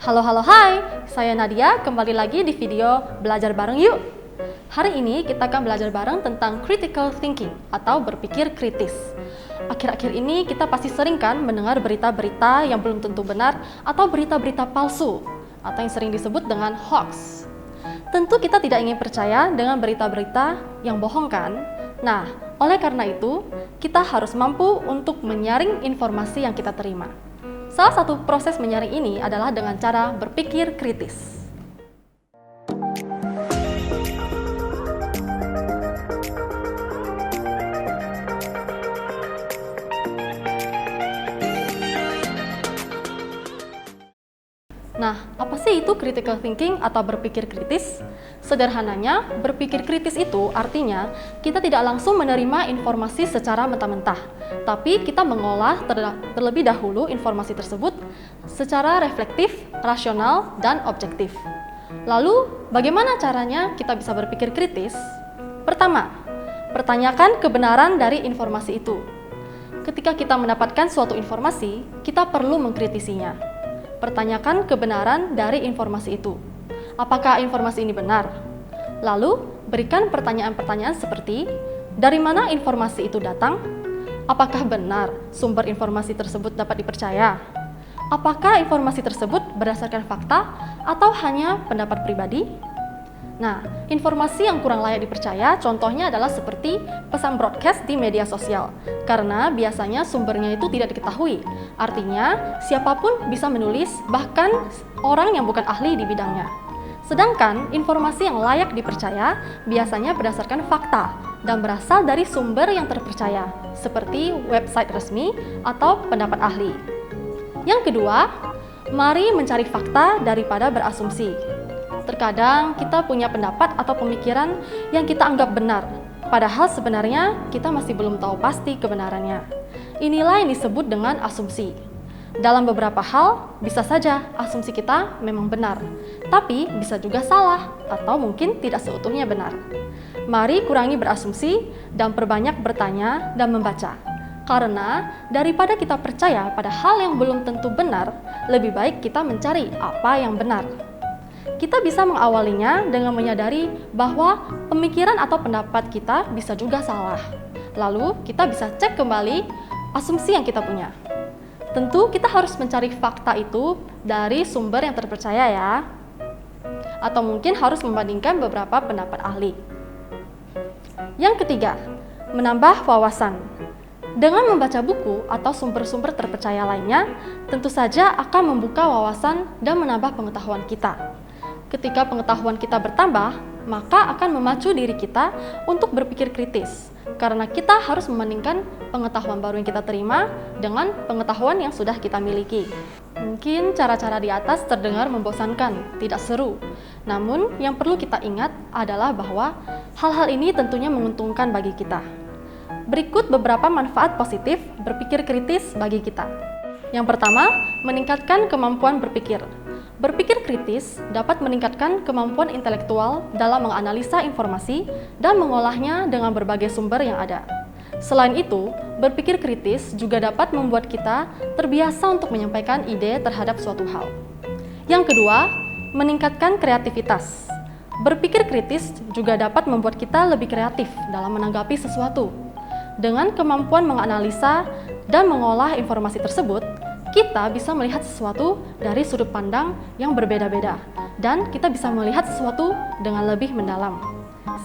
Halo, hai, saya Nadia, kembali lagi di video Belajar Bareng Yuk. Hari ini kita akan belajar bareng tentang critical thinking atau berpikir kritis. Akhir-akhir ini kita pasti sering kan mendengar berita-berita yang belum tentu benar atau berita-berita palsu atau yang sering disebut dengan hoax. Tentu kita tidak ingin percaya dengan berita-berita yang bohong kan? Nah, oleh karena itu, kita harus mampu untuk menyaring informasi yang kita terima. Salah satu proses menyaring ini adalah dengan cara berpikir kritis. Nah, apa sih itu critical thinking atau berpikir kritis? Sederhananya, berpikir kritis itu artinya kita tidak langsung menerima informasi secara mentah-mentah, tapi kita mengolah terlebih dahulu informasi tersebut secara reflektif, rasional, dan objektif. Lalu, bagaimana caranya kita bisa berpikir kritis? Pertama, pertanyakan kebenaran dari informasi itu. Ketika kita mendapatkan suatu informasi, kita perlu mengkritisinya. Pertanyakan kebenaran dari informasi itu. Apakah informasi ini benar? Lalu, berikan pertanyaan-pertanyaan seperti, dari mana informasi itu datang? Apakah benar sumber informasi tersebut dapat dipercaya? Apakah informasi tersebut berdasarkan fakta atau hanya pendapat pribadi? Nah, informasi yang kurang layak dipercaya contohnya adalah seperti pesan broadcast di media sosial, karena biasanya sumbernya itu tidak diketahui. Artinya, siapapun bisa menulis, bahkan orang yang bukan ahli di bidangnya. Sedangkan informasi yang layak dipercaya biasanya berdasarkan fakta dan berasal dari sumber yang terpercaya, seperti website resmi atau pendapat ahli. Yang kedua, mari mencari fakta daripada berasumsi. Terkadang kita punya pendapat atau pemikiran yang kita anggap benar, padahal sebenarnya kita masih belum tahu pasti kebenarannya. Inilah yang disebut dengan asumsi. Dalam beberapa hal, bisa saja asumsi kita memang benar, tapi bisa juga salah atau mungkin tidak seutuhnya benar. Mari kurangi berasumsi dan perbanyak bertanya dan membaca. Karena daripada kita percaya pada hal yang belum tentu benar, lebih baik kita mencari apa yang benar. Kita bisa mengawalinya dengan menyadari bahwa pemikiran atau pendapat kita bisa juga salah. Lalu, kita bisa cek kembali asumsi yang kita punya. Tentu, kita harus mencari fakta itu dari sumber yang terpercaya ya. Atau mungkin harus membandingkan beberapa pendapat ahli. Yang ketiga, menambah wawasan. Dengan membaca buku atau sumber-sumber terpercaya lainnya, tentu saja akan membuka wawasan dan menambah pengetahuan kita. Ketika pengetahuan kita bertambah, maka akan memacu diri kita untuk berpikir kritis, karena kita harus membandingkan pengetahuan baru yang kita terima dengan pengetahuan yang sudah kita miliki. Mungkin cara-cara di atas terdengar membosankan, tidak seru. Namun, yang perlu kita ingat adalah bahwa hal-hal ini tentunya menguntungkan bagi kita. Berikut beberapa manfaat positif berpikir kritis bagi kita. Yang pertama, meningkatkan kemampuan berpikir. Berpikir kritis dapat meningkatkan kemampuan intelektual dalam menganalisa informasi dan mengolahnya dengan berbagai sumber yang ada. Selain itu, berpikir kritis juga dapat membuat kita terbiasa untuk menyampaikan ide terhadap suatu hal. Yang kedua, meningkatkan kreativitas. Berpikir kritis juga dapat membuat kita lebih kreatif dalam menanggapi sesuatu. Dengan kemampuan menganalisa dan mengolah informasi tersebut, kita bisa melihat sesuatu dari sudut pandang yang berbeda-beda, dan kita bisa melihat sesuatu dengan lebih mendalam.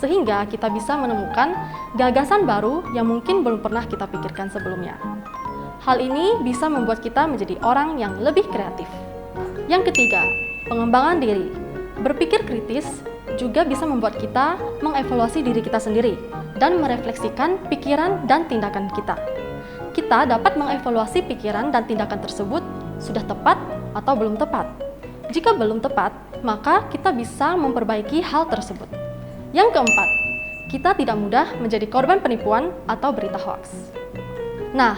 Sehingga kita bisa menemukan gagasan baru yang mungkin belum pernah kita pikirkan sebelumnya. Hal ini bisa membuat kita menjadi orang yang lebih kreatif. Yang ketiga, pengembangan diri. Berpikir kritis juga bisa membuat kita mengevaluasi diri kita sendiri dan merefleksikan pikiran dan tindakan kita. Kita dapat mengevaluasi pikiran dan tindakan tersebut sudah tepat atau belum tepat. Jika belum tepat, maka kita bisa memperbaiki hal tersebut. Yang keempat, kita tidak mudah menjadi korban penipuan atau berita hoax. Nah,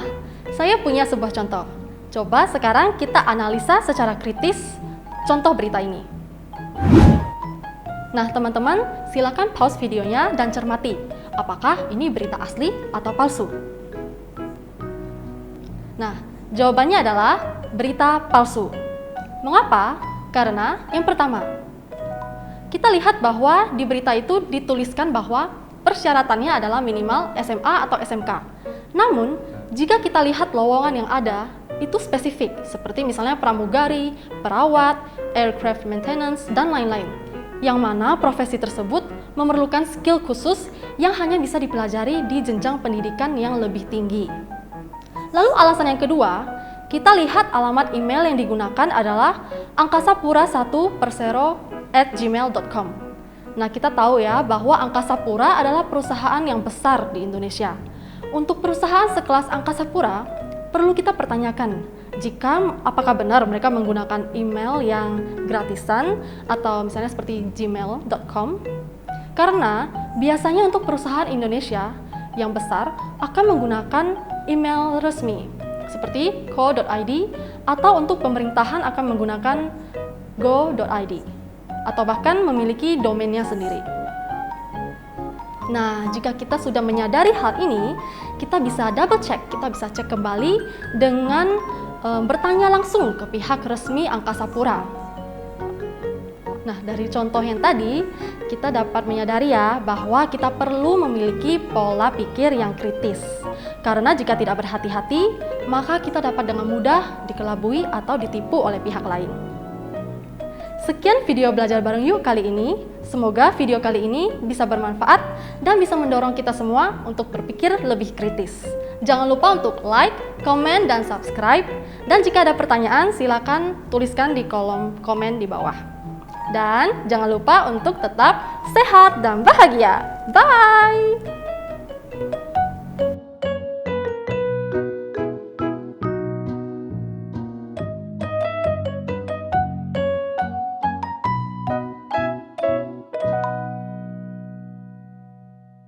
saya punya sebuah contoh. Coba sekarang kita analisa secara kritis contoh berita ini. Nah, teman-teman, silakan pause videonya dan cermati apakah ini berita asli atau palsu. Nah, jawabannya adalah berita palsu. Mengapa? Karena yang pertama, kita lihat bahwa di berita itu dituliskan bahwa persyaratannya adalah minimal SMA atau SMK. Namun, jika kita lihat lowongan yang ada, itu spesifik, seperti misalnya pramugari, perawat, aircraft maintenance, dan lain-lain. Yang mana profesi tersebut memerlukan skill khusus yang hanya bisa dipelajari di jenjang pendidikan yang lebih tinggi. Lalu alasan yang kedua, kita lihat alamat email yang digunakan adalah angkasapura1persero@gmail.com. Nah, kita tahu ya bahwa Angkasa Pura adalah perusahaan yang besar di Indonesia. Untuk perusahaan sekelas Angkasa Pura, perlu kita pertanyakan apakah benar mereka menggunakan email yang gratisan atau misalnya seperti gmail.com. Karena biasanya untuk perusahaan Indonesia yang besar akan menggunakan email resmi seperti co.id, atau untuk pemerintahan akan menggunakan go.id, atau bahkan memiliki domainnya sendiri. Nah, jika kita sudah menyadari hal ini, kita bisa double check, kita bisa cek kembali dengan bertanya langsung ke pihak resmi Angkasa Pura. Nah, dari contoh yang tadi, kita dapat menyadari ya bahwa kita perlu memiliki pola pikir yang kritis. Karena jika tidak berhati-hati, maka kita dapat dengan mudah dikelabui atau ditipu oleh pihak lain. Sekian video belajar bareng yuk kali ini. Semoga video kali ini bisa bermanfaat dan bisa mendorong kita semua untuk berpikir lebih kritis. Jangan lupa untuk like, komen, dan subscribe. Dan jika ada pertanyaan, silakan tuliskan di kolom komen di bawah. Dan jangan lupa untuk tetap sehat dan bahagia. Bye!